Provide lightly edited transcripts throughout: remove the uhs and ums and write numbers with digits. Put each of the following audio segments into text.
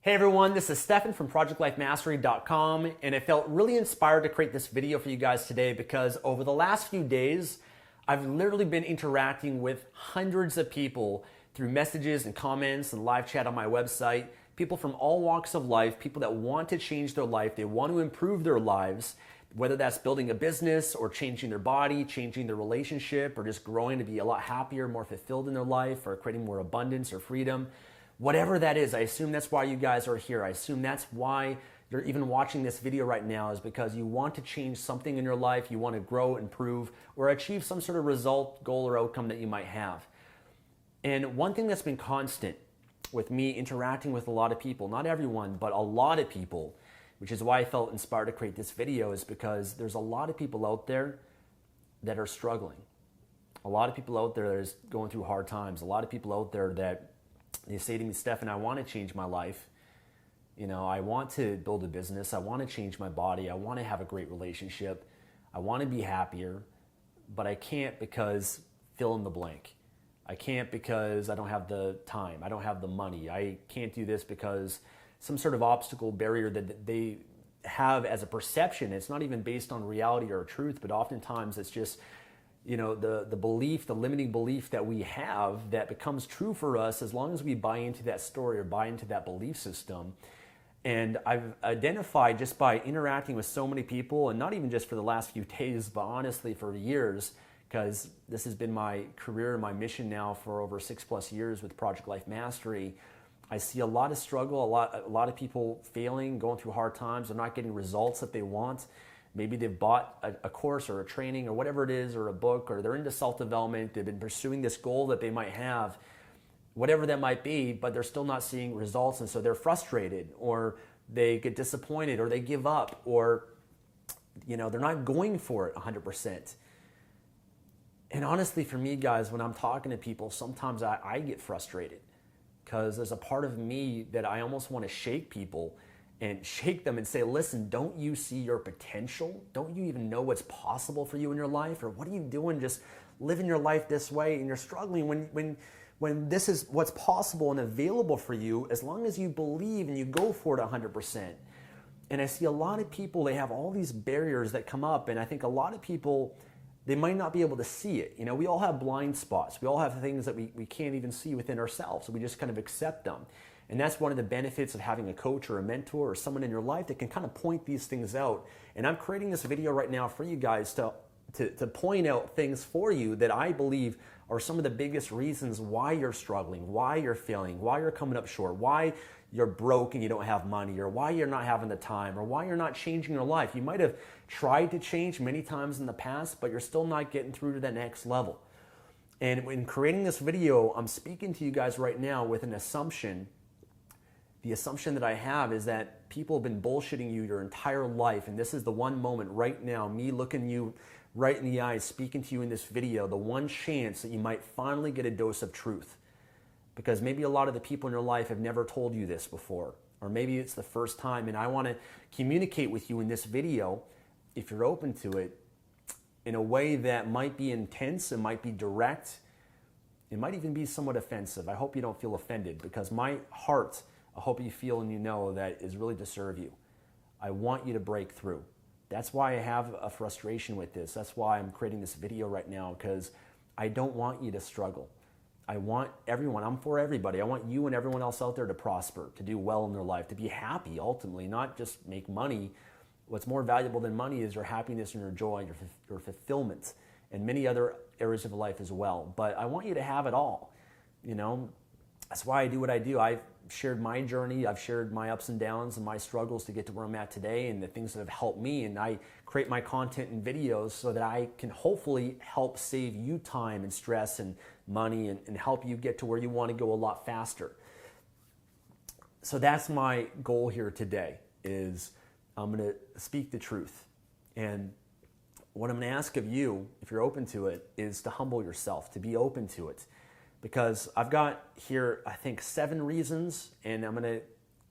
Hey everyone, this is Stefan from ProjectLifeMastery.com, and I felt really inspired to create this video for you guys today because over the last few days, I've literally been interacting with hundreds of people through messages and comments and live chat on my website, people from all walks of life, people that want to change their life, they want to improve their lives, whether that's building a business or changing their body, changing their relationship, or just growing to be a lot happier, more fulfilled in their life, or creating more abundance or freedom. Whatever that is, I assume that's why you guys are here. I assume that's why you're even watching this video right now, is because you want to change something in your life, you want to grow, improve, or achieve some sort of result, goal, or outcome that you might have. And one thing that's been constant with me interacting with a lot of people, not everyone, but a lot of people, which is why I felt inspired to create this video, is because there's a lot of people out there that are struggling. A lot of people out there that is going through hard times. A lot of people out there that they say to me, Stefan, I want to change my life. You know, I want to build a business. I want to change my body. I want to have a great relationship. I want to be happier, but I can't because fill in the blank. I can't because I don't have the time. I don't have the money. I can't do this because some sort of obstacle barrier that they have as a perception. It's not even based on reality or truth, but oftentimes it's just, you know, the belief, the limiting belief that we have that becomes true for us as long as we buy into that story or buy into that belief system. And I've identified just by interacting with so many people, and not even just for the last few days, but honestly for years, because this has been my career and my mission now for over 6+ years with Project Life Mastery. I see a lot of struggle, a lot of people failing, going through hard times. They're not getting results that they want. Maybe they've bought a course or a training or whatever it is, or a book, or they're into self-development. They've been pursuing this goal that they might have, whatever that might be, but they're still not seeing results. And so they're frustrated, or they get disappointed, or they give up, or, you know, they're not going for it 100%. And honestly, for me, guys, when I'm talking to people, sometimes I get frustrated because there's a part of me that I almost want to shake people and shake them and say, listen, don't you see your potential? Don't you even know what's possible for you in your life? Or what are you doing just living your life this way and you're struggling when this is what's possible and available for you, as long as you believe and you go for it 100%. And I see a lot of people, they have all these barriers that come up, and I think a lot of people, they might not be able to see it. You know, we all have blind spots. We all have things that we can't even see within ourselves, so we just kind of accept them. And that's one of the benefits of having a coach or a mentor or someone in your life that can kind of point these things out. And I'm creating this video right now for you guys to point out things for you that I believe are some of the biggest reasons why you're struggling, why you're failing, why you're coming up short, why you're broke and you don't have money, or why you're not having the time, or why you're not changing your life. You might have tried to change many times in the past, but you're still not getting through to the next level. And in creating this video, I'm speaking to you guys right now with an assumption. The assumption that I have is that people have been bullshitting you your entire life, and this is the one moment right now, me looking you right in the eyes, speaking to you in this video, the one chance that you might finally get a dose of truth. Because maybe a lot of the people in your life have never told you this before, or maybe it's the first time, and I want to communicate with you in this video, if you're open to it, in a way that might be intense, it might be direct, it might even be somewhat offensive. I hope you don't feel offended, because my heart, I hope you feel and you know that is really to serve you. I want you to break through. That's why I have a frustration with this. That's why I'm creating this video right now, because I don't want you to struggle. I want everyone, I'm for everybody. I want you and everyone else out there to prosper, to do well in their life, to be happy ultimately, not just make money. What's more valuable than money is your happiness and your joy, your fulfillment, and many other areas of life as well. But I want you to have it all, you know. That's why I do what I do. I've shared my journey. I've shared my ups and downs and my struggles to get to where I'm at today, and the things that have helped me. And I create my content and videos so that I can hopefully help save you time and stress and money, and help you get to where you want to go a lot faster. So that's my goal here today, is I'm going to speak the truth. And what I'm going to ask of you, if you're open to it, is to humble yourself, to be open to it. Because I've got here, I think, 7 reasons, and I'm going to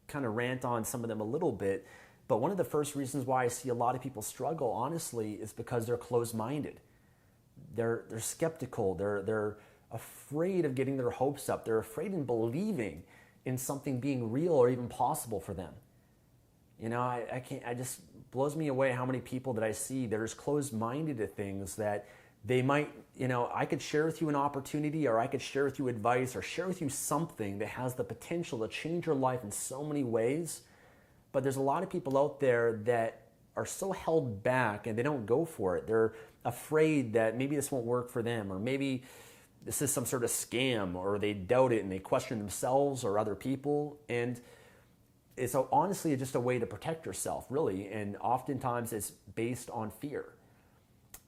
kind of rant on some of them a little bit. But one of the first reasons why I see a lot of people struggle, honestly, is because they're closed-minded. They're skeptical. They're afraid of getting their hopes up. They're afraid in believing in something being real or even possible for them. You know, I can't, it just blows me away how many people that I see that are just closed-minded to things that they might, you know, I could share with you an opportunity, or I could share with you advice, or share with you something that has the potential to change your life in so many ways. But there's a lot of people out there that are so held back and they don't go for it. They're afraid that maybe this won't work for them, or maybe this is some sort of scam, or they doubt it and they question themselves or other people. And it's honestly just a way to protect yourself, really. And oftentimes it's based on fear.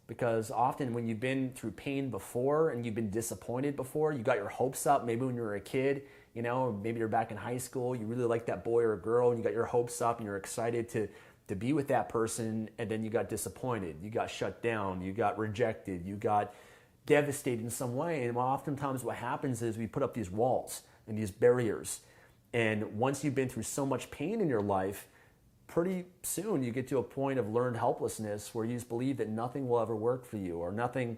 Because often when you've been through pain before and you've been disappointed before, you got your hopes up, maybe when you were a kid, you know, maybe you're back in high school, you really like that boy or girl, and you got your hopes up and you're excited to be with that person, and then you got disappointed, you got shut down, you got rejected, you got devastated in some way. And oftentimes what happens is we put up these walls and these barriers. And once you've been through so much pain in your life, pretty soon you get to a point of learned helplessness where you just believe that nothing will ever work for you, or nothing,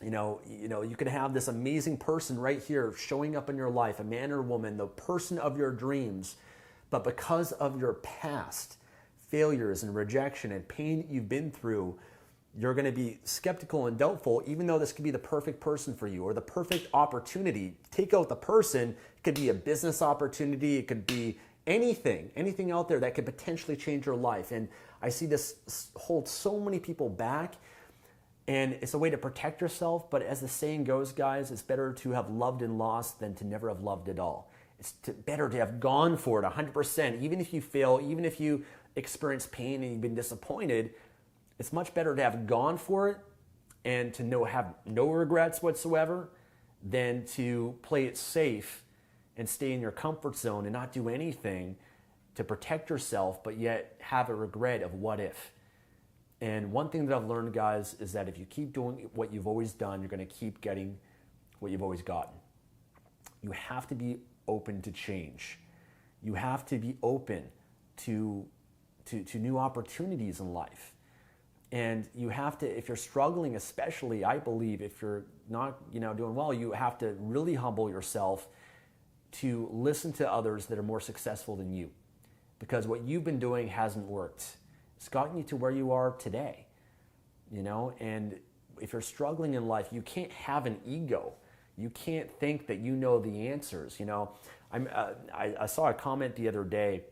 you could have this amazing person right here showing up in your life, a man or woman, the person of your dreams, but because of your past failures and rejection and pain that you've been through, you're going to be skeptical and doubtful, even though this could be the perfect person for you or the perfect opportunity. Take out the person, it could be a business opportunity, it could be anything out there that could potentially change your life. And I see this hold so many people back, and it's a way to protect yourself. But as the saying goes, guys, it's better to have loved and lost than to never have loved at all. It's better to have gone for it 100%, even if you fail, even if you experience pain and you've been disappointed. It's much better to have gone for it and to have no regrets whatsoever than to play it safe and stay in your comfort zone and not do anything to protect yourself, but yet have a regret of what if. And one thing that I've learned, guys, is that if you keep doing what you've always done, you're going to keep getting what you've always gotten. You have to be open to change. You have to be open to new opportunities in life. And you have to, if you're struggling, especially, I believe, if you're not, doing well, you have to really humble yourself to listen to others that are more successful than you. Because what you've been doing hasn't worked. It's gotten you to where you are today, and if you're struggling in life, you can't have an ego. You can't think that you know the answers. I saw a comment the other day,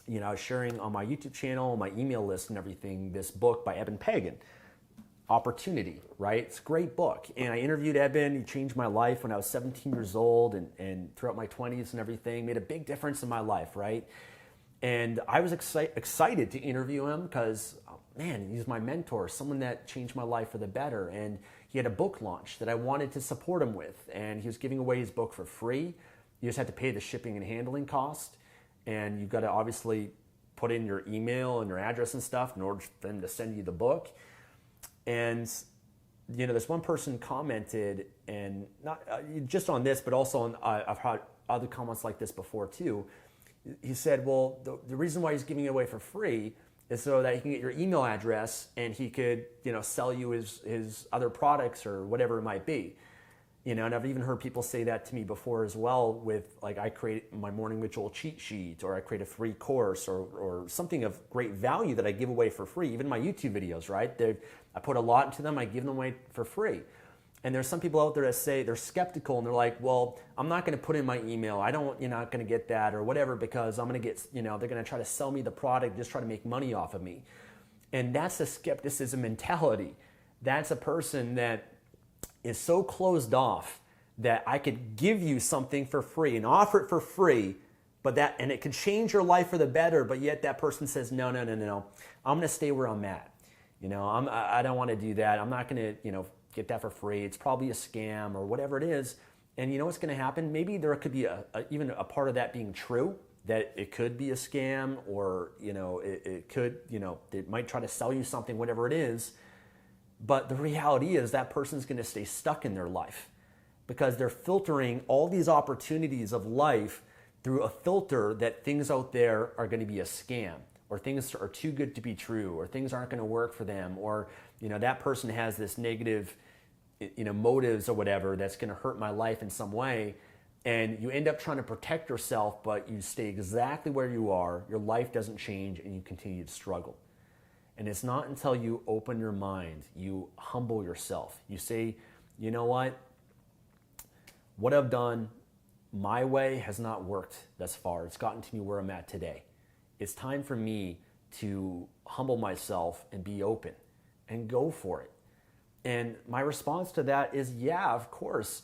I was sharing on my YouTube channel, my email list and everything, this book by Eben Pagan, Opportunity, right? It's a great book. And I interviewed Eben. He changed my life when I was 17 years old and throughout my 20s and everything, made a big difference in my life, right? And I was excited to interview him because, man, he's my mentor, someone that changed my life for the better. And he had a book launch that I wanted to support him with. And he was giving away his book for free. You just had to pay the shipping and handling cost. And you've got to obviously put in your email and your address and stuff in order for them to send you the book. And, this one person commented, and not just on this, but also on, I've had other comments like this before too. He said, well, the reason why he's giving it away for free is so that he can get your email address and he could, sell you his other products or whatever it might be. And I've even heard people say that to me before as well with, like, I create my morning ritual cheat sheet, or I create a free course or something of great value that I give away for free. Even my YouTube videos, right? I put a lot into them, I give them away for free. And there's some people out there that say they're skeptical and they're like, well, I'm not going to put in my email. You're not going to get that or whatever, because I'm going to get, they're going to try to sell me the product, just try to make money off of me. And that's a skepticism mentality. That's a person that is so closed off that I could give you something for free and offer it for free, and it could change your life for the better, but yet that person says, no, I'm going to stay where I'm at. I don't want to do that. I'm not going to, get that for free. It's probably a scam or whatever it is. And you know what's going to happen? Maybe there could be even a part of that being true, that it could be a scam, or, it could, they might try to sell you something, whatever it is. But the reality is that person's going to stay stuck in their life because they're filtering all these opportunities of life through a filter that things out there are going to be a scam, or things are too good to be true, or things aren't going to work for them, or that person has this negative motives or whatever that's going to hurt my life in some way. And you end up trying to protect yourself, but you stay exactly where you are. Your life doesn't change and you continue to struggle. And it's not until you open your mind, you humble yourself. You say, you know what I've done, my way has not worked thus far. It's gotten to me where I'm at today. It's time for me to humble myself and be open and go for it. And my response to that is, yeah, of course.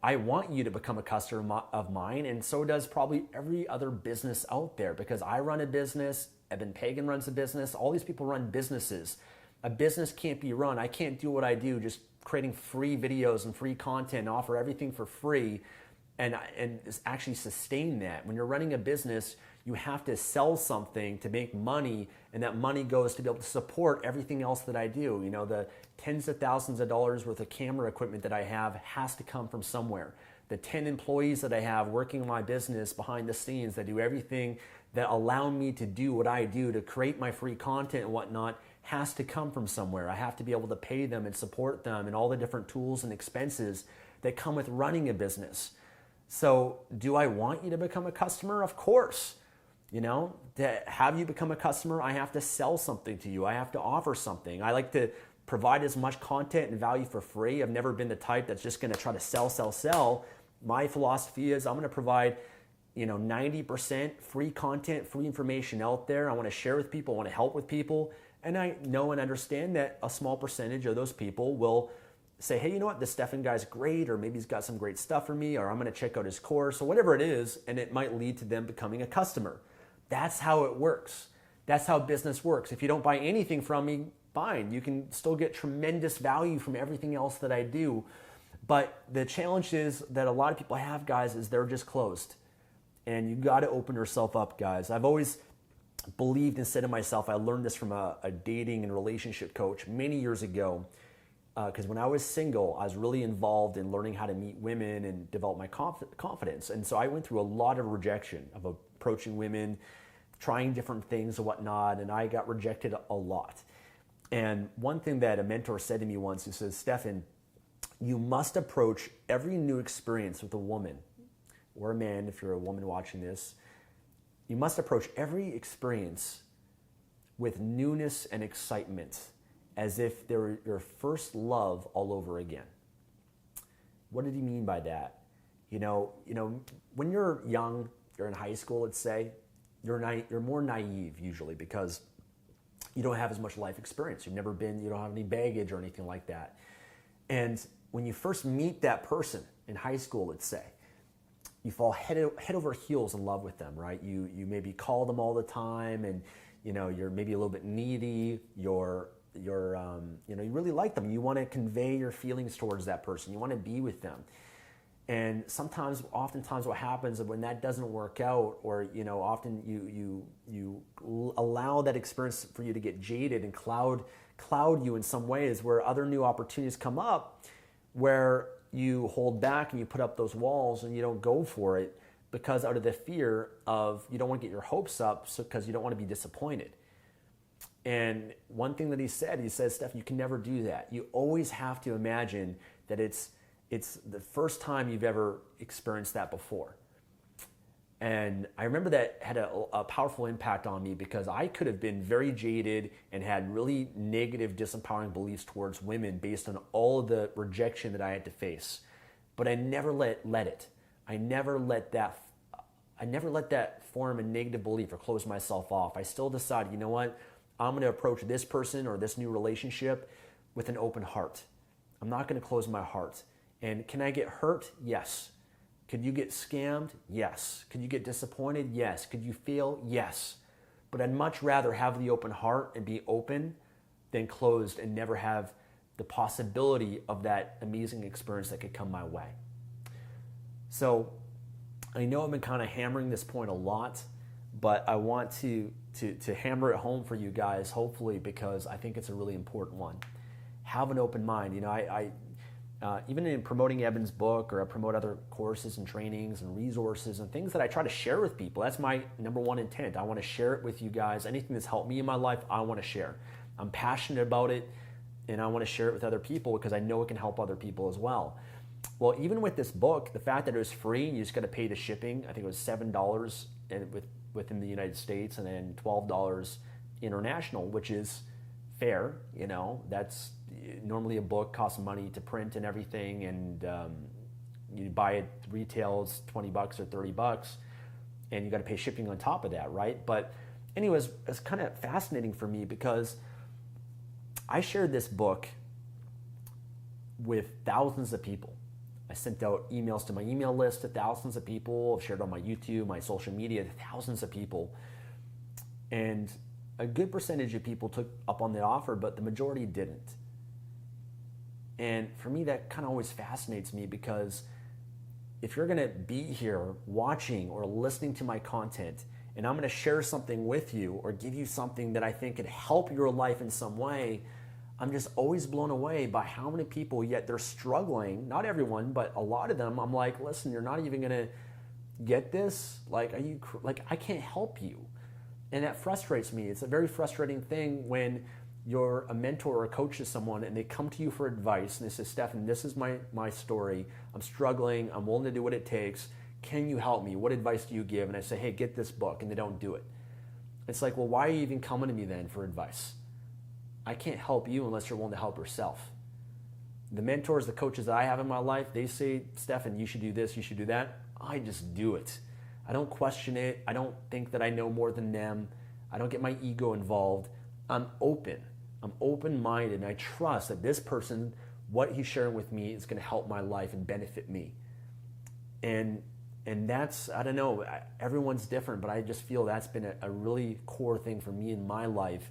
I want you to become a customer of mine, and so does probably every other business out there, because I run a business, Evan Pagan runs a business, all these people run businesses. A business can't be run. I can't do what I do, just creating free videos and free content and offer everything for free and actually sustain that. When you're running a business, you have to sell something to make money, and that money goes to be able to support everything else that I do. The tens of thousands of dollars worth of camera equipment that I have has to come from somewhere. The 10 employees that I have working on my business behind the scenes that do everything that allow me to do what I do to create my free content and whatnot has to come from somewhere. I have to be able to pay them and support them and all the different tools and expenses that come with running a business. So do I want you to become a customer? Of course. To have you become a customer, I have to sell something to you. I have to offer something. I like to provide as much content and value for free. I've never been the type that's just going to try to sell. My philosophy is I'm going to provide 90% free content, free information out there. I want to share with people, I want to help with people. And I know and understand that a small percentage of those people will say, hey, you know what, this Stefan guy's great, or maybe he's got some great stuff for me, or I'm going to check out his course, or whatever it is, and it might lead to them becoming a customer. That's how it works. That's how business works. If you don't buy anything from me, fine. You can still get tremendous value from everything else that I do. But the challenge is that a lot of people have, guys, is they're just closed. And you got to open yourself up, guys. I've always believed and said to myself, I learned this from a dating and relationship coach many years ago, because when I was single, I was really involved in learning how to meet women and develop my confidence. And so I went through a lot of rejection of approaching women, trying different things and whatnot, and I got rejected a lot. And one thing that a mentor said to me once, he says, Stefan, you must approach every new experience with a woman or a man, if you're a woman watching this, you must approach every experience with newness and excitement, as if they were your first love all over again. What did he mean by that? When you're young, you're in high school, let's say, you're more naive usually because you don't have as much life experience. You don't have any baggage or anything like that. And when you first meet that person in high school, let's say, you fall head over heels in love with them, right? You maybe call them all the time, and you're maybe a little bit needy. You really like them. You want to convey your feelings towards that person. You want to be with them. And oftentimes what happens when that doesn't work out, or often you allow that experience for you to get jaded and cloud you in some ways, where other new opportunities come up where you hold back and you put up those walls and you don't go for it because out of the fear of you don't want to get your hopes up, because you don't want to be disappointed. And one thing that he says, Steph, you can never do that. You always have to imagine that it's the first time you've ever experienced that before. And I remember that had a powerful impact on me, because I could have been very jaded and had really negative, disempowering beliefs towards women based on all of the rejection that I had to face. But I never let it. I never let that form a negative belief or close myself off. I still decided, you know what? I'm going to approach this person or this new relationship with an open heart. I'm not going to close my heart. And can I get hurt? Yes. Could you get scammed? Yes. Could you get disappointed? Yes. Could you fail? Yes. But I'd much rather have the open heart and be open than closed and never have the possibility of that amazing experience that could come my way. So I know I've been kind of hammering this point a lot, but I want to hammer it home for you guys, hopefully, because I think it's a really important one. Have an open mind. Even in promoting Evan's book, or I promote other courses and trainings and resources and things that I try to share with people. That's my number one intent. I want to share it with you guys. Anything that's helped me in my life, I want to share. I'm passionate about it, and I want to share it with other people because I know it can help other people as well. Well, even with this book, the fact that it was free and you just got to pay the shipping, I think it was $7 within the United States and then $12 international, which is fair. That's normally a book costs money to print and everything, and you buy it retails $20 or $30, and you got to pay shipping on top of that, right? But anyways, it's kind of fascinating for me because I shared this book with thousands of people. I sent out emails to my email list to thousands of people. I've shared on my YouTube, my social media to thousands of people. And a good percentage of people took up on the offer, but the majority didn't. And for me, that kind of always fascinates me, because if you're going to be here watching or listening to my content, and I'm going to share something with you or give you something that I think could help your life in some way, I'm just always blown away by how many people, yet they're struggling. Not everyone, but a lot of them. I'm like, listen, you're not even going to get this? Like, I can't help you. And that frustrates me. It's a very frustrating thing when you're a mentor or a coach to someone and they come to you for advice and they say, Stefan, this is my story. I'm struggling. I'm willing to do what it takes. Can you help me? What advice do you give? And I say, hey, get this book. And they don't do it. It's like, well, why are you even coming to me then for advice? I can't help you unless you're willing to help yourself. The mentors, the coaches that I have in my life, they say, Stefan, you should do this, you should do that. I just do it. I don't question it. I don't think that I know more than them. I don't get my ego involved. I'm open. I'm open-minded, and I trust that this person, what he's sharing with me, is going to help my life and benefit me. And that's, I don't know, everyone's different, but I just feel that's been a really core thing for me in my life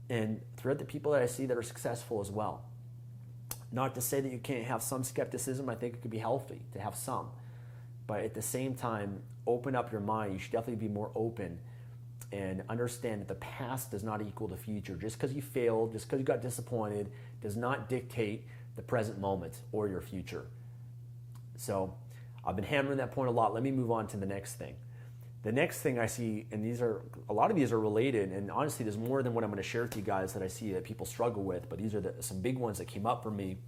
and throughout the people that I see that are successful as well. Not to say that you can't have some skepticism. I think it could be healthy to have some. But at the same time, open up your mind. You should definitely be more open and understand that the past does not equal the future. Just because you failed, just because you got disappointed, does not dictate the present moment or your future. So I've been hammering that point a lot. Let me move on to the next thing. The next thing I see, and a lot of these are related, and honestly there's more than what I'm going to share with you guys that I see that people struggle with, but these are some big ones that came up for me,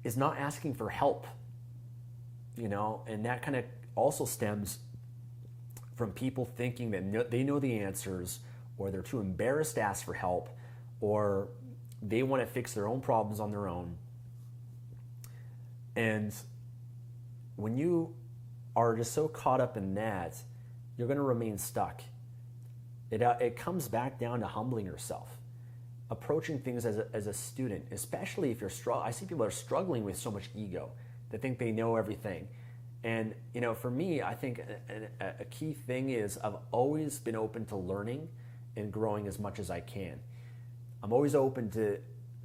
is not asking for help. And that kind of also stems from people thinking that they know the answers, or they're too embarrassed to ask for help, or they want to fix their own problems on their own. And when you are just so caught up in that, you're going to remain stuck. It comes back down to humbling yourself, approaching things as a student, especially if you're struggling. I see people are struggling with so much ego. They think they know everything. And, for me, I think a key thing is I've always been open to learning and growing as much as I can. I'm always open to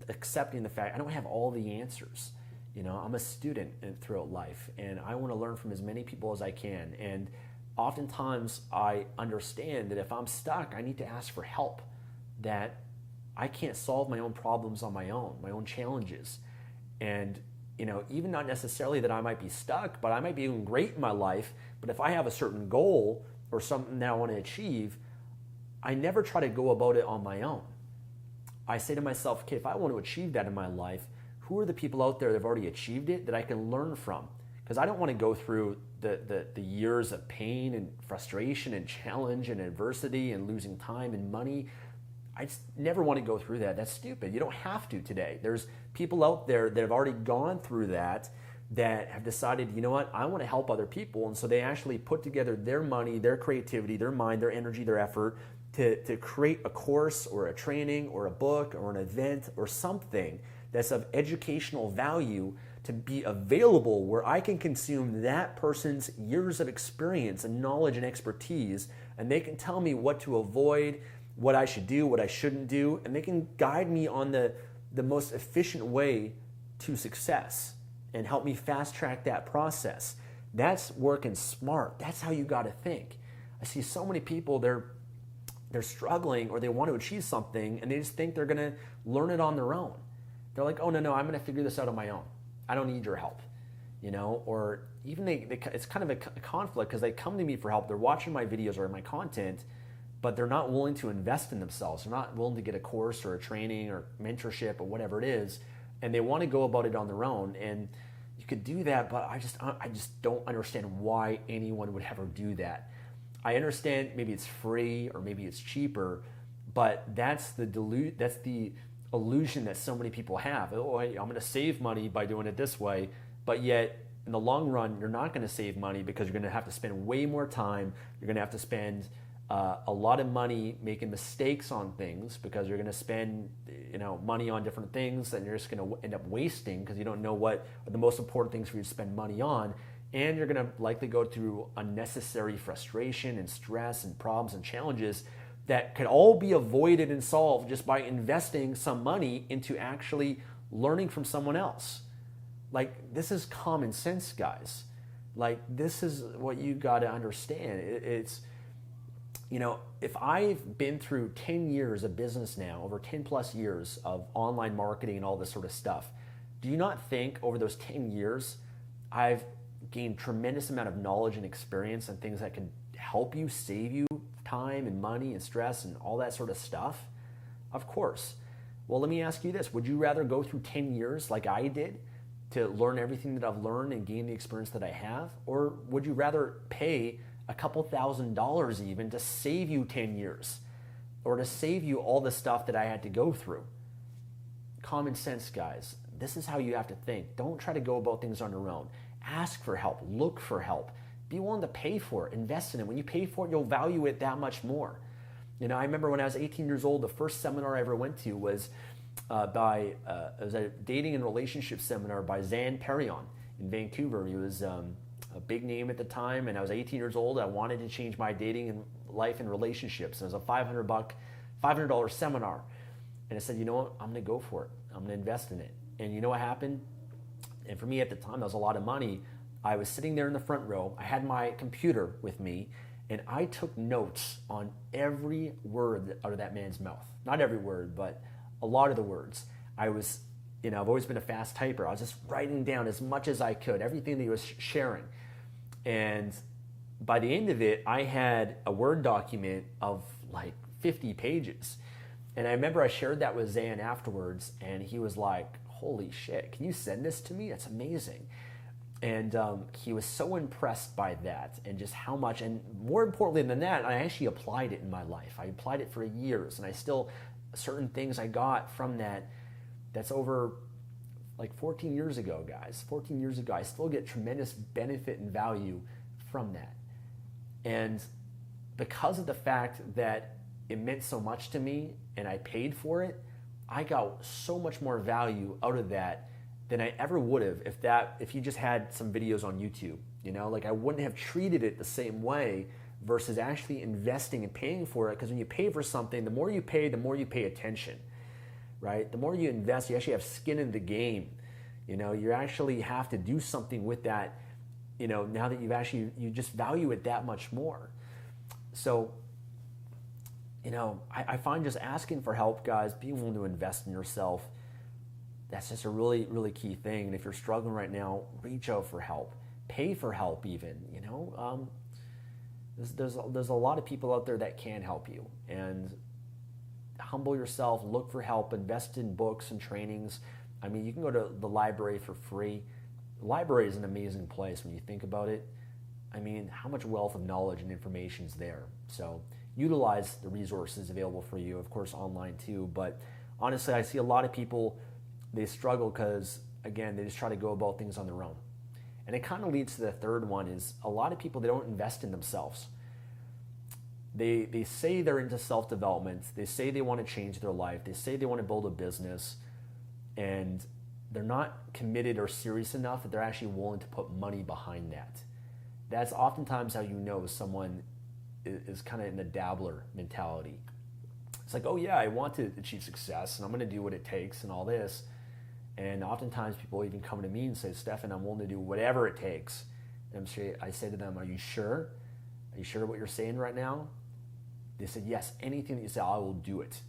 accepting the fact I don't have all the answers. I'm a student throughout life, and I want to learn from as many people as I can. And oftentimes I understand that if I'm stuck, I need to ask for help, that I can't solve my own problems on my own challenges. And even not necessarily that I might be stuck, but I might be doing great in my life. But if I have a certain goal or something that I want to achieve, I never try to go about it on my own. I say to myself, okay, if I want to achieve that in my life, who are the people out there that have already achieved it that I can learn from? Because I don't want to go through the years of pain and frustration and challenge and adversity and losing time and money. I just never want to go through that. That's stupid. You don't have to today. There's people out there that have already gone through that have decided, you know what, I want to help other people. And so they actually put together their money, their creativity, their mind, their energy, their effort to create a course or a training or a book or an event or something that's of educational value to be available where I can consume that person's years of experience and knowledge and expertise, and they can tell me what to avoid, what I should do, what I shouldn't do, and they can guide me on the most efficient way to success and help me fast track that process. That's working smart. That's how you got to think. I see so many people, they're struggling or they want to achieve something and they just think they're going to learn it on their own. They're like, oh, no, I'm going to figure this out on my own. I don't need your help, or even it's kind of a conflict because they come to me for help. They're watching my videos or my content, but they're not willing to invest in themselves. They're not willing to get a course or a training or mentorship or whatever it is, and they want to go about it on their own. And you you could do that, but I just don't understand why anyone would ever do that. I understand maybe it's free or maybe it's cheaper, but that's the illusion that so many people have. Oh, I'm going to save money by doing it this way, but yet in the long run, you're not going to save money because you're going to have to spend way more time. You're going to have to spend a lot of money making mistakes on things because you're going to spend money on different things that you're just going to end up wasting because you don't know what are the most important things for you to spend money on. And you're going to likely go through unnecessary frustration and stress and problems and challenges that could all be avoided and solved just by investing some money into actually learning from someone else. Like, this is common sense, guys. Like, this is what you got to understand. It's, if I've been through 10 years of business now, over 10 plus years of online marketing and all this sort of stuff, do you not think over those 10 years, I've gained tremendous amount of knowledge and experience and things that can help you, save you time and money and stress and all that sort of stuff? Of course. Well, let me ask you this. Would you rather go through 10 years like I did to learn everything that I've learned and gain the experience that I have? Or would you rather pay a couple $1,000s even to save you 10 years or to save you all the stuff that I had to go through? Common sense, guys. This is how you have to think. Don't try to go about things on your own. Ask for help. Look for help. Be willing to pay for it. Invest in it. When you pay for it, you'll value it that much more. I remember when I was 18 years old, the first seminar I ever went to was it was a dating and relationship seminar by Zan Perrion in Vancouver. He was a big name at the time, and I was 18 years old. I wanted to change my dating and life and relationships. And it was a $500 seminar. And I said, you know what? I'm going to go for it. I'm going to invest in it. And you know what happened? And for me at the time, that was a lot of money. I was sitting there in the front row. I had my computer with me, and I took notes on every word out of that man's mouth. Not every word, but a lot of the words. I've always been a fast typer. I was just writing down as much as I could, everything that he was sharing. And by the end of it, I had a Word document of like 50 pages. And I remember I shared that with Zan afterwards, and he was like, holy shit, can you send this to me? That's amazing. And he was so impressed by that and just how much, and more importantly than that, I actually applied it in my life. I applied it for years, and I still, certain things I got from that, that's over like 14 years ago, guys. 14 years ago, I still get tremendous benefit and value from that. And because of the fact that it meant so much to me and I paid for it, I got so much more value out of that than I ever would have if you just had some videos on YouTube. I wouldn't have treated it the same way versus actually investing and paying for it. Because when you pay for something, the more you pay attention, right? The more you invest, you actually have skin in the game. You actually have to do something with that. Now that you just value it that much more. So, I find just asking for help, guys, being willing to invest in yourself, that's just a really, really key thing. And if you're struggling right now, reach out for help. Pay for help even, There's a lot of people out there that can help you. And humble yourself, look for help, invest in books and trainings. I mean, you can go to the library for free. The library is an amazing place when you think about it. I mean, how much wealth of knowledge and information is there? So utilize the resources available for you, of course, online too. But honestly, I see a lot of people, they struggle because, again, they just try to go about things on their own. And it kind of leads to the third one is a lot of people, they don't invest in themselves. They say they're into self-development. They say they want to change their life. They say they want to build a business. And they're not committed or serious enough that they're actually willing to put money behind that. That's oftentimes how you know someone is kind of in the dabbler mentality. It's like, oh yeah, I want to achieve success and I'm going to do what it takes and all this. And oftentimes people even come to me and say, Stefan, I'm willing to do whatever it takes. And I say to them, are you sure? Are you sure what you're saying right now? They said, yes, anything that you say, I will do it.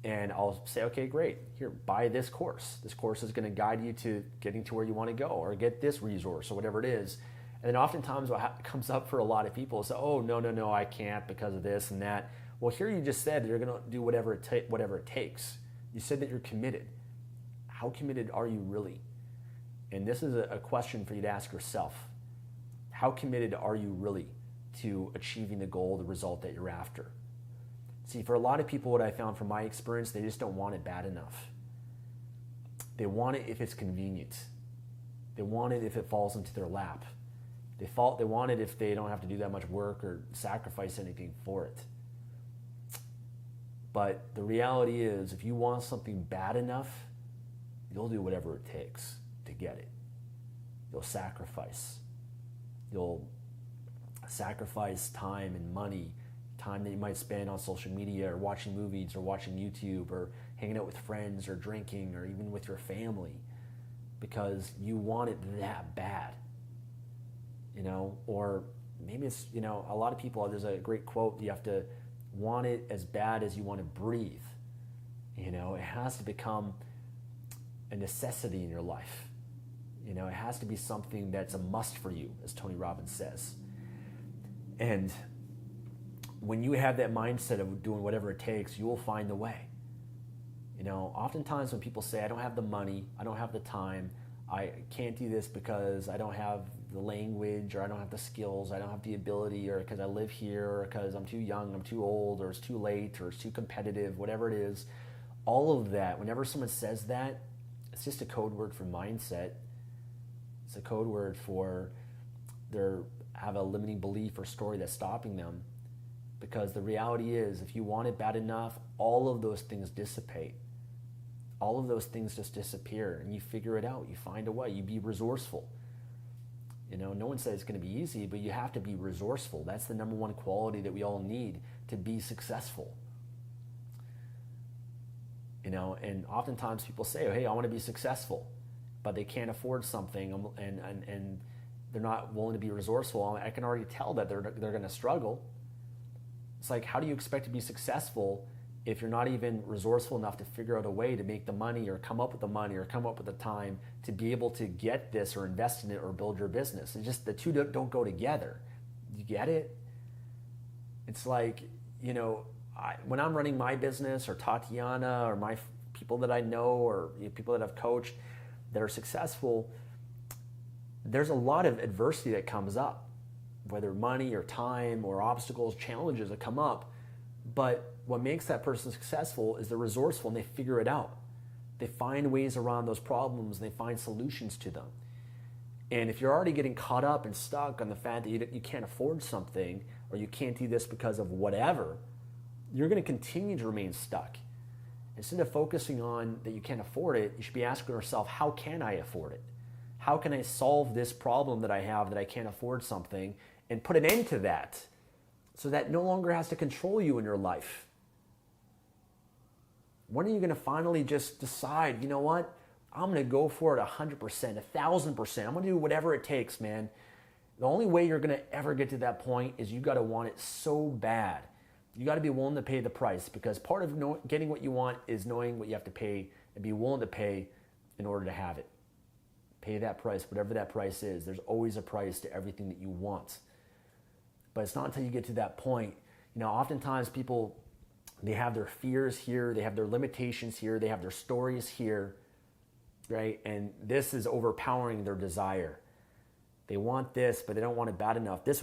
And I'll say, okay, great. Here, buy this course. This course is going to guide you to getting to where you want to go, or get this resource or whatever it is. And then oftentimes what comes up for a lot of people is, oh, no, I can't because of this and that. Well, here you just said that you're going to do whatever it takes. You said that you're committed. How committed are you really? And this is a question for you to ask yourself. How committed are you really to achieving the goal, the result that you're after? See, for a lot of people, what I found from my experience, they just don't want it bad enough. They want it if it's convenient. They want it if it falls into their lap. They want it if they don't have to do that much work or sacrifice anything for it. But the reality is, if you want something bad enough, you'll do whatever it takes to get it. You'll sacrifice. You'll sacrifice time and money, time that you might spend on social media or watching movies or watching YouTube or hanging out with friends or drinking or even with your family, because you want it that bad. Or maybe it's, a lot of people, there's a great quote, you have to want it as bad as you want to breathe. It has to become a necessity in your life. It has to be something that's a must for you, as Tony Robbins says. And when you have that mindset of doing whatever it takes, you will find the way. Oftentimes when people say, I don't have the money, I don't have the time, I can't do this because I don't have the language, or I don't have the skills, I don't have the ability, or because I live here, or because I'm too young, I'm too old, or it's too late, or it's too competitive, whatever it is, all of that, whenever someone says that, it's just a code word for mindset. It's a code word for they have a limiting belief or story that's stopping them. Because the reality is, if you want it bad enough, all of those things dissipate. All of those things just disappear, and you figure it out. You find a way. You be resourceful. No one says it's going to be easy, but you have to be resourceful. That's the number one quality that we all need to be successful. And oftentimes people say, hey, I want to be successful, but they can't afford something, and they're not willing to be resourceful. I can already tell that they're going to struggle. It's like, how do you expect to be successful if you're not even resourceful enough to figure out a way to make the money, or come up with the money, or come up with the time to be able to get this or invest in it or build your business? It's just the two don't go together. You get it? It's like, when I'm running my business, or Tatiana, or my people that I know, or people that I've coached that are successful, there's a lot of adversity that comes up, whether money or time or obstacles, challenges that come up. But what makes that person successful is they're resourceful and they figure it out. They find ways around those problems and they find solutions to them. And if you're already getting caught up and stuck on the fact that you can't afford something, or you can't do this because of whatever, you're going to continue to remain stuck. Instead of focusing on that you can't afford it, you should be asking yourself, how can I afford it? How can I solve this problem that I have that I can't afford something, and put an end to that so that no longer has to control you in your life? When are you going to finally just decide, you know what? I'm going to go for it 100%, 1,000%. I'm going to do whatever it takes, man. The only way you're going to ever get to that point is you got to want it so bad. You got to be willing to pay the price, because part of getting what you want is knowing what you have to pay and be willing to pay in order to have it. Pay that price, whatever that price is. There's always a price to everything that you want. But it's not until you get to that point. Oftentimes people, they have their fears here, they have their limitations here, they have their stories here, right? And this is overpowering their desire. They want this, but they don't want it bad enough. This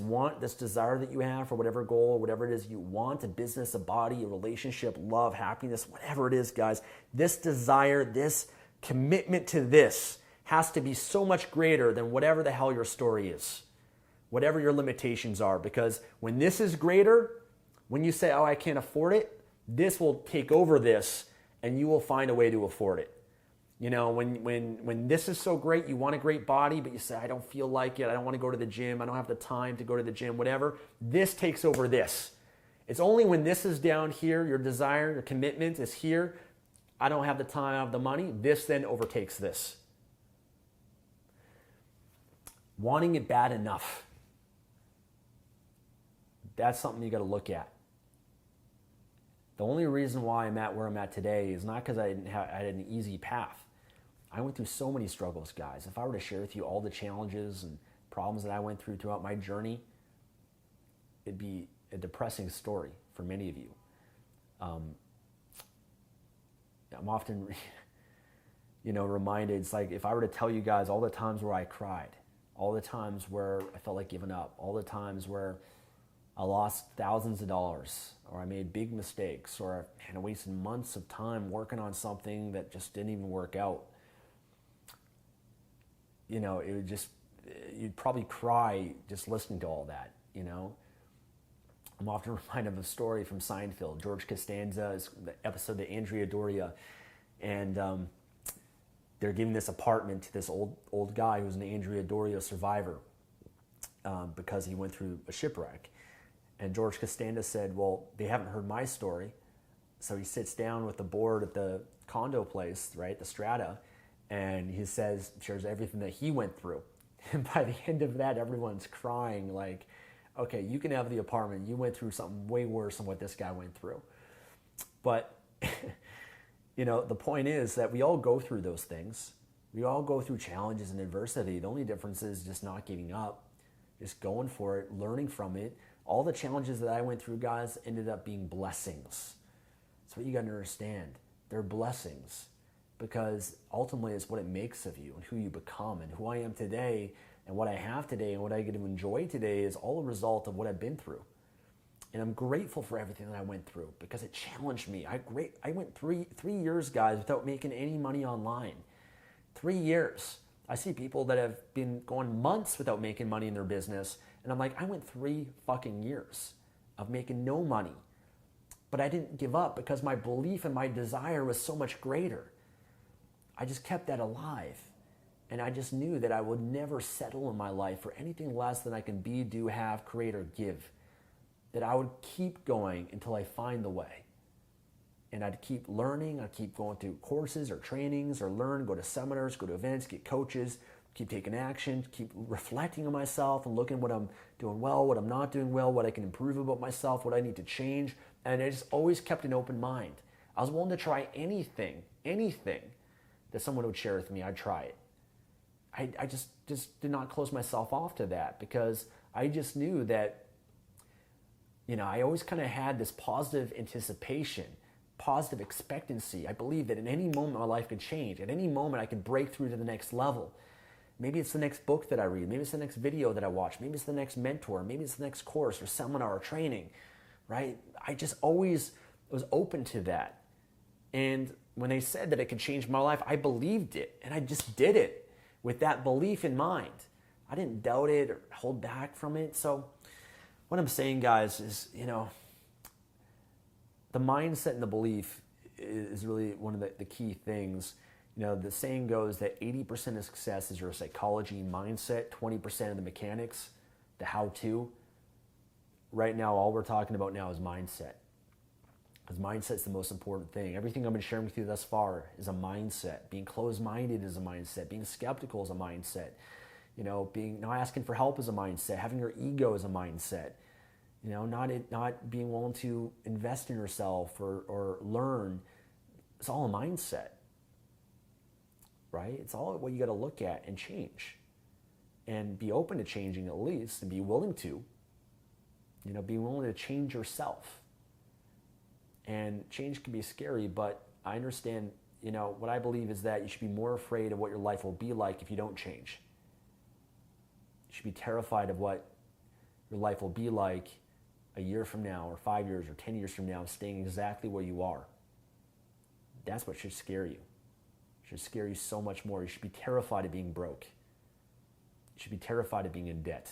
desire that you have for whatever goal, whatever it is you want, a business, a body, a relationship, love, happiness, whatever it is, guys, this desire, this commitment to this has to be so much greater than whatever the hell your story is, whatever your limitations are. Because when this is greater, when you say, oh, I can't afford it, this will take over this, and you will find a way to afford it. When this is so great, you want a great body, but you say, I don't feel like it, I don't want to go to the gym, I don't have the time to go to the gym, whatever, this takes over this. It's only when this is down here, your desire, your commitment is here, I don't have the time, I don't have the money, this then overtakes this. Wanting it bad enough. That's something you got to look at. The only reason why I'm at where I'm at today is not because I had an easy path. I went through so many struggles, guys. If I were to share with you all the challenges and problems that I went through throughout my journey, it'd be a depressing story for many of you. I'm often, reminded. It's like if I were to tell you guys all the times where I cried, all the times where I felt like giving up, all the times where I lost thousands of dollars, or I made big mistakes, or I wasted months of time working on something that just didn't even work out. It would just, you'd probably cry just listening to all that, I'm often reminded of a story from Seinfeld. George Costanza's the episode of Andrea Doria, and they're giving this apartment to this old guy who's an Andrea Doria survivor because he went through a shipwreck. And George Costanza said, well, they haven't heard my story. So he sits down with the board at the condo place, right, the strata, and he shares everything that he went through. And by the end of that, everyone's crying like, okay, you can have the apartment. You went through something way worse than what this guy went through. But, the point is that we all go through those things. We all go through challenges and adversity. The only difference is just not giving up, just going for it, learning from it. All the challenges that I went through, guys, ended up being blessings. That's what you got to understand. They're blessings because ultimately it's what it makes of you and who you become, and who I am today and what I have today and what I get to enjoy today is all a result of what I've been through. And I'm grateful for everything that I went through because it challenged me. I went three years, guys, without making any money online. 3 years. I see people that have been going months without making money in their business. And I'm like, I went 3 fucking years of making no money. But I didn't give up because my belief and my desire was so much greater. I just kept that alive. And I just knew that I would never settle in my life for anything less than I can be, do, have, create, or give. That I would keep going until I find the way. And I'd keep learning, I'd keep going through courses or trainings or go to seminars, go to events, get coaches, keep taking action, keep reflecting on myself and looking what I'm doing well, what I'm not doing well, what I can improve about myself, what I need to change. And I just always kept an open mind. I was willing to try anything that someone would share with me, I'd try it. I just did not close myself off to that because I just knew that, I always kind of had this positive anticipation, positive expectancy. I believe that in any moment my life could change. At any moment I could break through to the next level. Maybe it's the next book that I read. Maybe it's the next video that I watch. Maybe it's the next mentor. Maybe it's the next course or seminar or training, right? I just always was open to that. And when they said that it could change my life, I believed it. And I just did it with that belief in mind. I didn't doubt it or hold back from it. So what I'm saying, guys, is, the mindset and the belief is really one of the key things. The saying goes that 80% of success is your psychology mindset, 20% of the mechanics, the how-to. Right now, all we're talking about now is mindset. Because mindset's the most important thing. Everything I've been sharing with you thus far is a mindset. Being closed-minded is a mindset. Being skeptical is a mindset. Being not asking for help is a mindset. Having your ego is a mindset. Not being willing to invest in yourself or learn. It's all a mindset, right? It's all what you got to look at and change, and be open to changing at least, and be willing to. Be willing to change yourself. And change can be scary, but I understand. What I believe is that you should be more afraid of what your life will be like if you don't change. You should be terrified of what your life will be like a year from now, or 5 years, or 10 years from now, staying exactly where you are. That's what should scare you. It should scare you so much more. You should be terrified of being broke. You should be terrified of being in debt.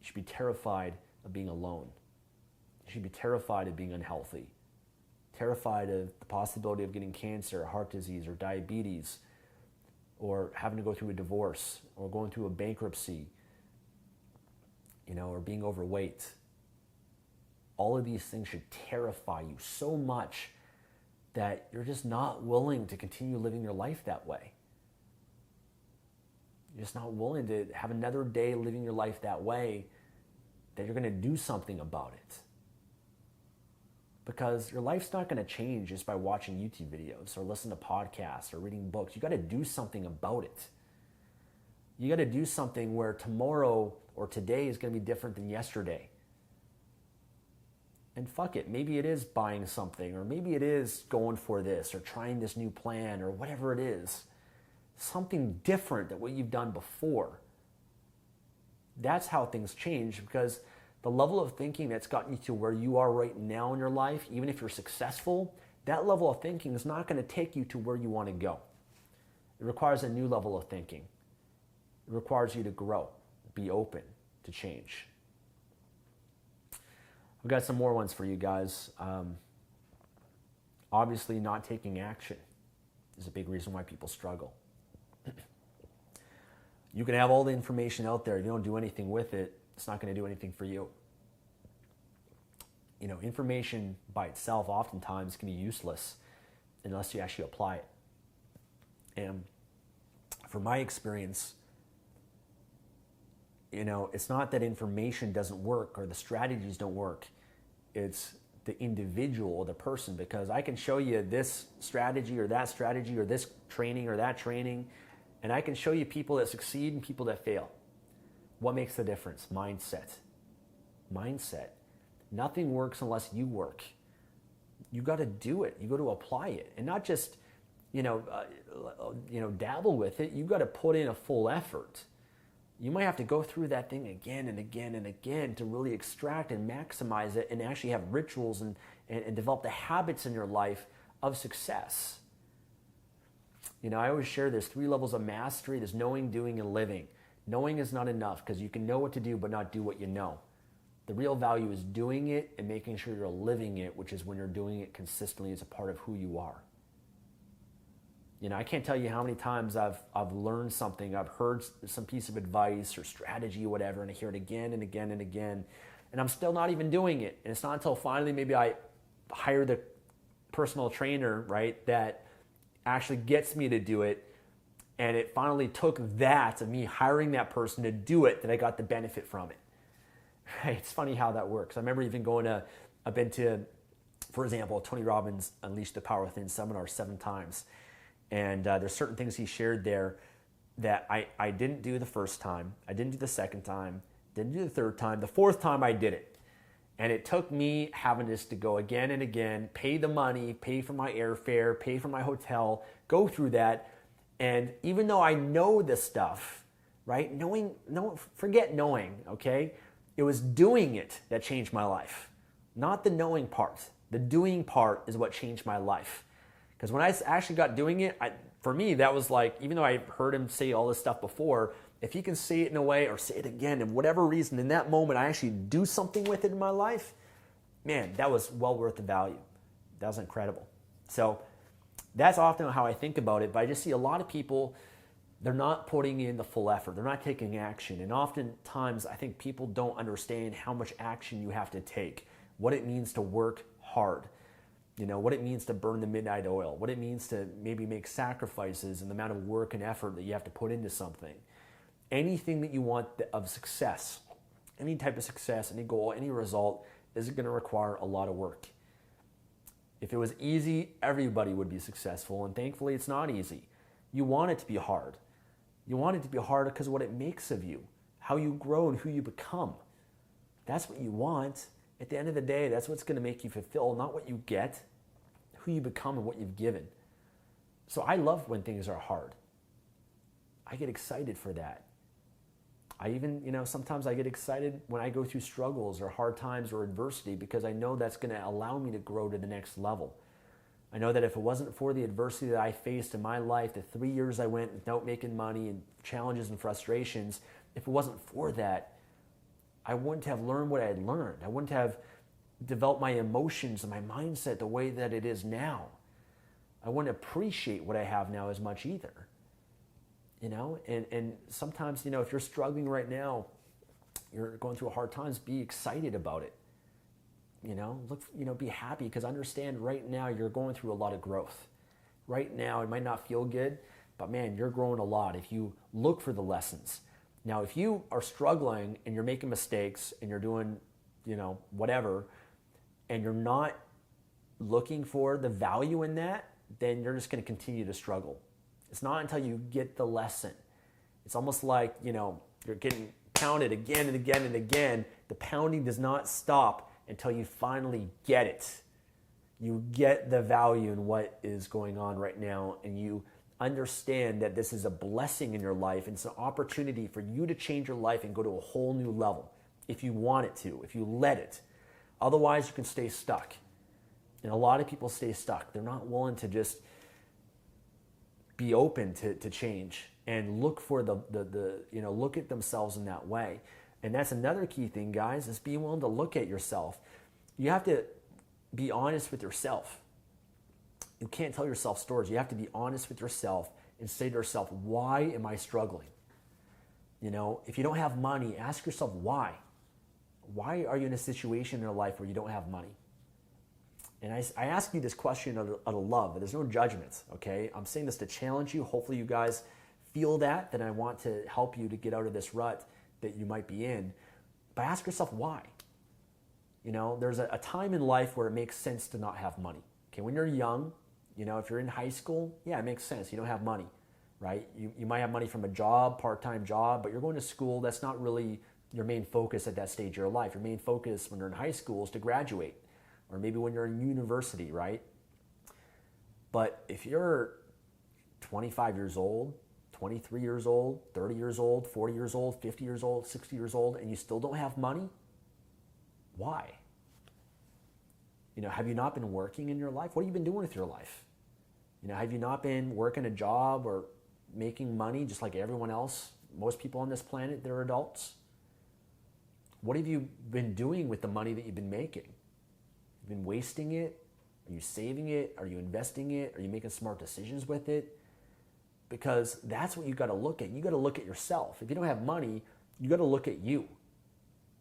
You should be terrified of being alone. You should be terrified of being unhealthy. Terrified of the possibility of getting cancer, or heart disease, or diabetes, or having to go through a divorce, or going through a bankruptcy, or being overweight. All of these things should terrify you so much that you're just not willing to continue living your life that way. You're just not willing to have another day living your life that way, that you're going to do something about it. Because your life's not going to change just by watching YouTube videos or listening to podcasts or reading books. You got to do something about it. You got to do something where tomorrow or today is going to be different than yesterday. And fuck it, maybe it is buying something, or maybe it is going for this, or trying this new plan, or whatever it is. Something different than what you've done before. That's how things change, because the level of thinking that's gotten you to where you are right now in your life, even if you're successful, that level of thinking is not going to take you to where you want to go. It requires a new level of thinking. It requires you to grow, be open to change. I've got some more ones for you guys. Obviously, not taking action is a big reason why people struggle. You can have all the information out there. If you don't do anything with it, it's not going to do anything for you. You know, information by itself oftentimes can be useless unless you actually apply it. And from my experience, you know, it's not that information doesn't work or the strategies don't work. It's the individual or the person, because I can show you this strategy or that strategy or this training or that training, and I can show you people that succeed and people that fail. What makes the difference? Mindset. Mindset. Nothing works unless you work. You got to do it. You got to apply it, and not just, dabble with it. You got to put in a full effort. You might have to go through that thing again and again and again to really extract and maximize it, and actually have rituals and develop the habits in your life of success. You know, I always share there's 3 levels of mastery. There's knowing, doing, and living. Knowing is not enough, because you can know what to do but not do what you know. The real value is doing it and making sure you're living it, which is when you're doing it consistently as a part of who you are. You know, I can't tell you how many times I've learned something, I've heard some piece of advice or strategy or whatever, and I hear it again and again and again, and I'm still not even doing it. And it's not until finally maybe I hire the personal trainer, right, that actually gets me to do it. And it finally took that, of me hiring that person to do it, that I got the benefit from it. Right? It's funny how that works. I remember even I've been to, for example, Tony Robbins' Unleash the Power Within seminar 7 times. And there's certain things he shared there that I didn't do the first time. I didn't do the second time. Didn't do the third time. The 4th time I did it. And it took me having this to go again and again, pay the money, pay for my airfare, pay for my hotel, go through that. And even though I know this stuff, right? Forget knowing, okay? It was doing it that changed my life. Not the knowing part. The doing part is what changed my life. Because when I actually got doing it, for me, that was like, even though I heard him say all this stuff before, if he can say it in a way or say it again, and whatever reason, in that moment, I actually do something with it in my life, man, that was well worth the value. That was incredible. So that's often how I think about it, but I just see a lot of people, they're not putting in the full effort. They're not taking action. And oftentimes, I think people don't understand how much action you have to take, what it means to work hard, you know, what it means to burn the midnight oil, what it means to maybe make sacrifices and the amount of work and effort that you have to put into something. Anything that you want of success, any type of success, any goal, any result is going to require a lot of work. If it was easy, everybody would be successful, and thankfully it's not easy. You want it to be hard. You want it to be hard because of what it makes of you, how you grow and who you become. That's what you want. At the end of the day, that's what's going to make you fulfill, not what you get, who you become and what you've given. So I love when things are hard. I get excited for that. I even, sometimes I get excited when I go through struggles or hard times or adversity, because I know that's going to allow me to grow to the next level. I know that if it wasn't for the adversity that I faced in my life, the 3 years I went without making money and challenges and frustrations, if it wasn't for that, I wouldn't have learned what I had learned. I wouldn't have developed my emotions and my mindset the way that it is now. I wouldn't appreciate what I have now as much either. And sometimes, if you're struggling right now, you're going through hard times, be excited about it. Be happy, because understand right now you're going through a lot of growth. Right now it might not feel good, but man, you're growing a lot if you look for the lessons. Now, if you are struggling and you're making mistakes and you're doing, whatever, and you're not looking for the value in that, then you're just going to continue to struggle. It's not until you get the lesson. It's almost like, you're getting pounded again and again and again. The pounding does not stop until you finally get it. You get the value in what is going on right now, and you understand that this is a blessing in your life, and it's an opportunity for you to change your life and go to a whole new level if you want it to, if you let it. Otherwise, you can stay stuck. And a lot of people stay stuck. They're not willing to just be open to change and look for look at themselves in that way. And that's another key thing, guys, is being willing to look at yourself. You have to be honest with yourself. You can't tell yourself stories. You have to be honest with yourself and say to yourself, why am I struggling? If you don't have money, ask yourself why. Why are you in a situation in your life where you don't have money? And I ask you this question out of love. There's no judgments, okay? I'm saying this to challenge you. Hopefully you guys feel that I want to help you to get out of this rut that you might be in. But ask yourself why. There's a time in life where it makes sense to not have money. Okay, when you're young, if you're in high school, yeah, it makes sense. You don't have money, right? You might have money from a job, part-time job, but you're going to school. That's not really your main focus at that stage of your life. Your main focus when you're in high school is to graduate, or maybe when you're in university, right? But if you're 25 years old, 23 years old, 30 years old, 40 years old, 50 years old, 60 years old, and you still don't have money, why? Have you not been working in your life? What have you been doing with your life? Have you not been working a job or making money just like everyone else? Most people on this planet, they're adults. What have you been doing with the money that you've been making? You've been wasting it? Are you saving it? Are you investing it? Are you making smart decisions with it? Because that's what you got to look at. You got to look at yourself. If you don't have money, you got to look at you.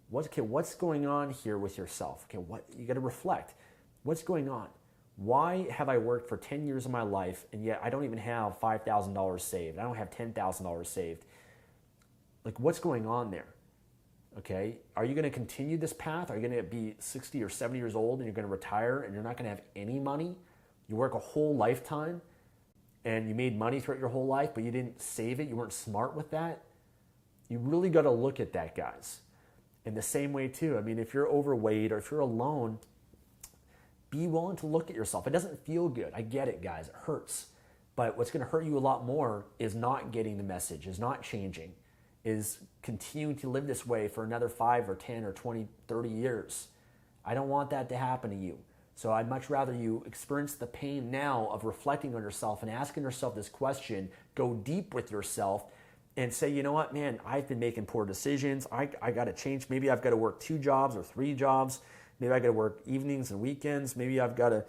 What's going on here with yourself? Okay, you got to reflect. What's going on? Why have I worked for 10 years of my life and yet I don't even have $5,000 saved? I don't have $10,000 saved. What's going on there? Okay, are you going to continue this path? Are you going to be 60 or 70 years old and you're going to retire and you're not going to have any money? You work a whole lifetime and you made money throughout your whole life, but you didn't save it. You weren't smart with that. You really got to look at that, guys. In the same way too, if you're overweight or if you're alone, be willing to look at yourself. It doesn't feel good. I get it, guys. It hurts. But what's going to hurt you a lot more is not getting the message, is not changing, is continuing to live this way for another 5 or 10 or 20, 30 years. I don't want that to happen to you. So I'd much rather you experience the pain now of reflecting on yourself and asking yourself this question, go deep with yourself, and say, you know what, man, I've been making poor decisions. I got to change. Maybe I've got to work 2 jobs or 3 jobs. Maybe I got to work evenings and weekends. Maybe I've got to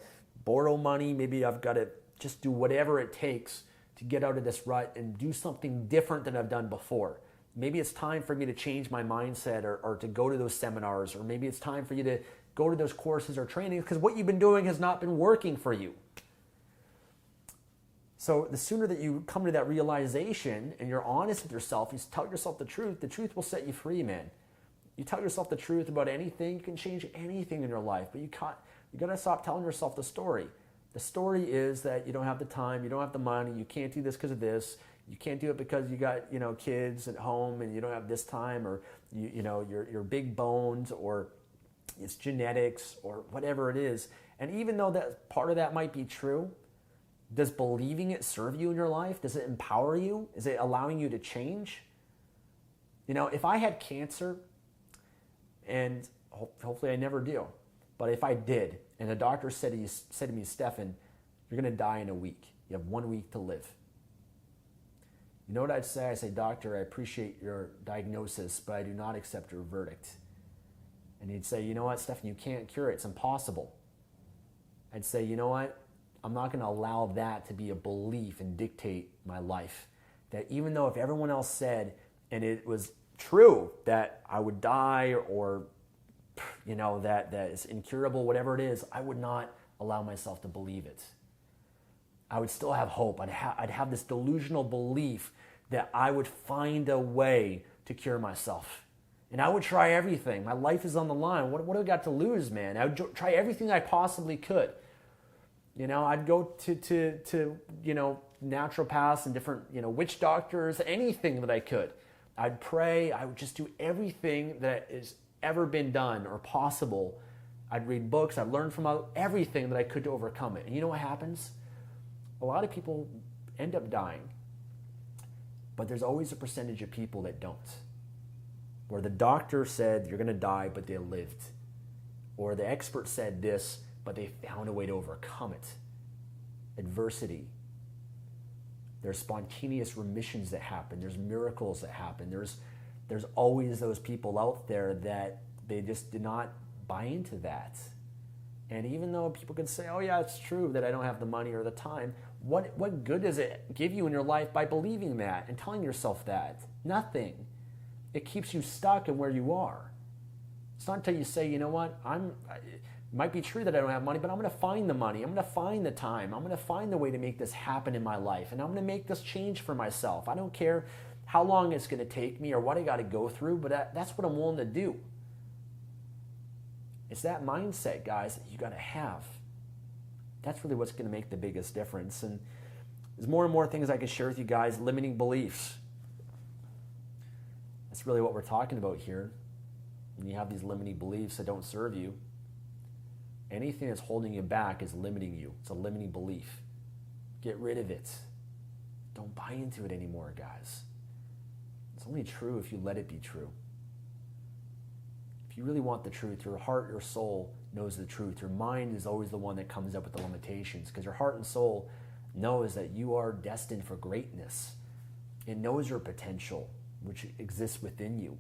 borrow money. Maybe I've got to just do whatever it takes to get out of this rut and do something different than I've done before. Maybe it's time for me to change my mindset or to go to those seminars, or maybe it's time for you to go to those courses or trainings because what you've been doing has not been working for you. So the sooner that you come to that realization and you're honest with yourself, you tell yourself the truth will set you free, man. You tell yourself the truth about anything, you can change anything in your life, but you got to stop telling yourself the story. The story is that you don't have the time, you don't have the money, you can't do this because of this, you can't do it because you got, kids at home and you don't have this time, or you're big boned, or it's genetics, or whatever it is. And even though that part of that might be true, does believing it serve you in your life? Does it empower you? Is it allowing you to change? If I had cancer, and hopefully I never do, but if I did, and the doctor said to me, Stefan, you're going to die in a week. You have 1 week to live. You know what I'd say? I say, doctor, I appreciate your diagnosis, but I do not accept your verdict. And he'd say, you know what, Stefan, you can't cure it. It's impossible. I'd say, you know what? I'm not going to allow that to be a belief and dictate my life. That even though if everyone else said, and it was true, that I would die, or that is incurable, whatever it is, I would not allow myself to believe it. I would still have hope. I'd have this delusional belief that I would find a way to cure myself. And I would try everything. My life is on the line. What do I got to lose, man? I would try everything I possibly could. I'd go to naturopaths and different, witch doctors, anything that I could. I'd pray. I would just do everything that has ever been done or possible I'd read books, I'd learn from everything that I could to overcome it. And you know what happens? A lot of people end up dying, but there's always a percentage of people that don't. Where the doctor said you're going to die, but they lived. Or the expert said this, but they found a way to overcome it. Adversity. There's spontaneous remissions that happen. There's miracles that happen. There's always those people out there that they just did not buy into that. And even though people can say, oh yeah, it's true that I don't have the money or the time, what good does it give you in your life by believing that and telling yourself that? Nothing. It keeps you stuck in where you are. It's not until you say, you know what, it might be true that I don't have money, but I'm going to find the money. I'm going to find the time. I'm going to find the way to make this happen in my life. And I'm going to make this change for myself. I don't care how long it's going to take me or what I got to go through, but that's what I'm willing to do. It's that mindset, guys, that you got to have. That's really what's going to make the biggest difference. And there's more and more things I can share with you guys, limiting beliefs. That's really what we're talking about here. When you have these limiting beliefs that don't serve you, anything that's holding you back is limiting you. It's a limiting belief. Get rid of it. Don't buy into it anymore, guys. It's only true if you let it be true. If you really want the truth, your heart, your soul knows the truth. Your mind is always the one that comes up with the limitations, because your heart and soul knows that you are destined for greatness. It knows your potential, which exists within you.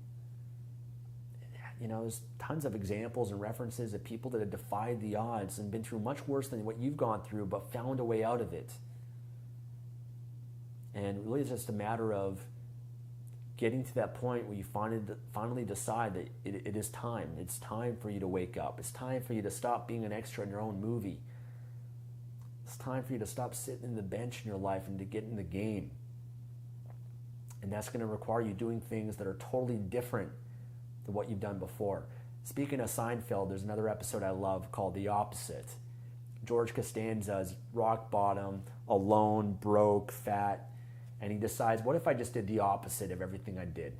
You know, there's tons of examples and references of people that have defied the odds and been through much worse than what you've gone through, but found a way out of it. And really it's just a matter of getting to that point where you finally decide that it is time. It's time for you to wake up. It's time for you to stop being an extra in your own movie. It's time for you to stop sitting in the bench in your life and to get in the game. And that's going to require you doing things that are totally different than what you've done before. Speaking of Seinfeld, there's another episode I love called The Opposite. George Costanza's rock bottom, alone, broke, fat, and he decides, what if I just did the opposite of everything I did?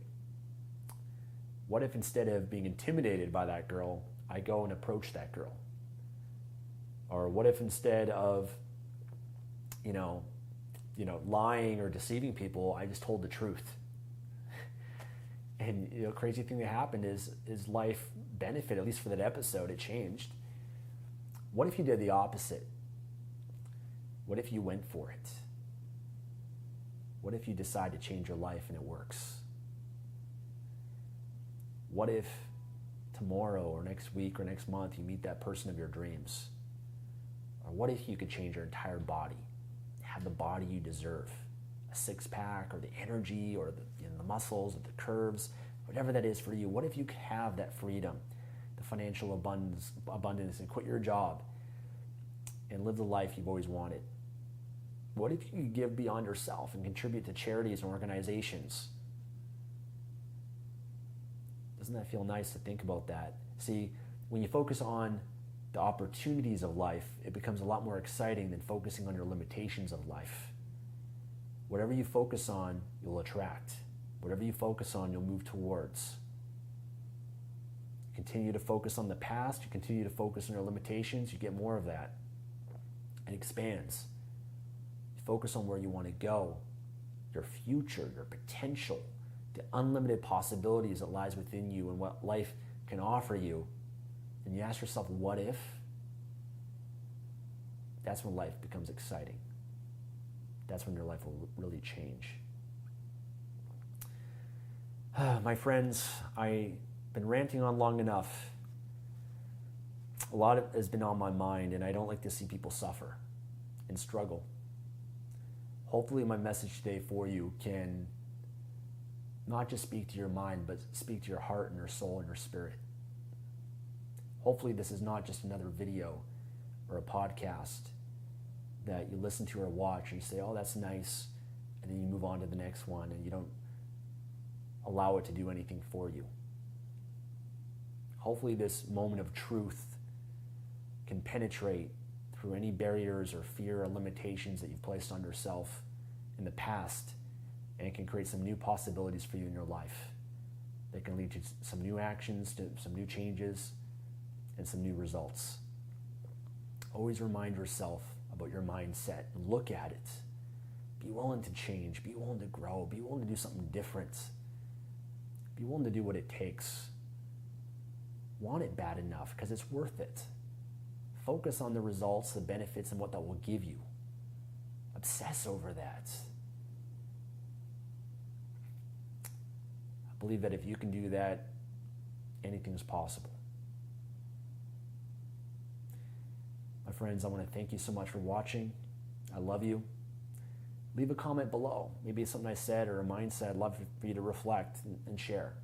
What if instead of being intimidated by that girl, I go and approach that girl? Or what if instead of, lying or deceiving people, I just told the truth? And crazy thing that happened is life benefit, at least for that episode, it changed. What if you did the opposite? What if you went for it? What if you decide to change your life and it works? What if tomorrow or next week or next month you meet that person of your dreams? Or what if you could change your entire body, have the body you deserve? A six-pack or the energy or the muscles or the curves, whatever that is for you. What if you could have that freedom, the financial abundance and quit your job and live the life you've always wanted? What if you could give beyond yourself and contribute to charities and organizations? Doesn't that feel nice to think about that? See, when you focus on the opportunities of life, it becomes a lot more exciting than focusing on your limitations of life. Whatever you focus on, you'll attract. Whatever you focus on, you'll move towards. You continue to focus on the past, you continue to focus on your limitations, you get more of that. It expands. You focus on where you want to go, your future, your potential, the unlimited possibilities that lies within you and what life can offer you. And you ask yourself, what if? That's when life becomes exciting. That's when your life will really change. My friends, I've been ranting on long enough. A lot has been on my mind, and I don't like to see people suffer and struggle. Hopefully my message today for you can not just speak to your mind, but speak to your heart and your soul and your spirit. Hopefully this is not just another video or a podcast that you listen to or watch and you say, oh, that's nice, and then you move on to the next one and you don't allow it to do anything for you. Hopefully this moment of truth can penetrate through any barriers or fear or limitations that you've placed on yourself in the past, and it can create some new possibilities for you in your life that can lead to some new actions, to some new changes, and some new results. Always remind yourself about your mindset and look at it. Be willing to change, be willing to grow, be willing to do something different. Be willing to do what it takes. Want it bad enough because it's worth it. Focus on the results, the benefits, and what that will give you. Obsess over that. I believe that if you can do that, anything's possible. My friends, I want to thank you so much for watching. I love you. Leave a comment below. Maybe it's something I said or a mindset. I'd love for you to reflect and share.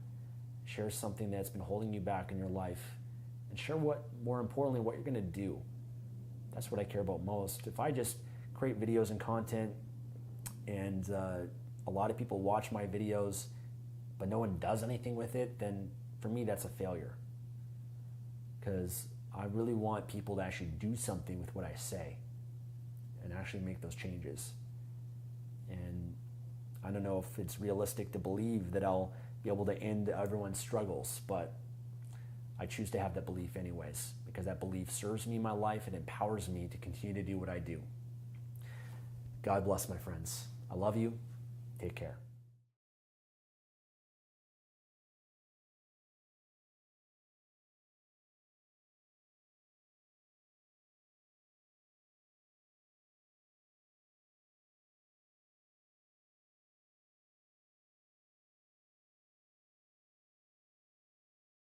Share something that's been holding you back in your life. And share more importantly, what you're going to do. That's what I care about most. If I just create videos and content and a lot of people watch my videos, but no one does anything with it, then for me, that's a failure. Because I really want people to actually do something with what I say and actually make those changes. And I don't know if it's realistic to believe that I'll be able to end everyone's struggles, but I choose to have that belief anyways, because that belief serves me in my life and empowers me to continue to do what I do. God bless, my friends. I love you. Take care.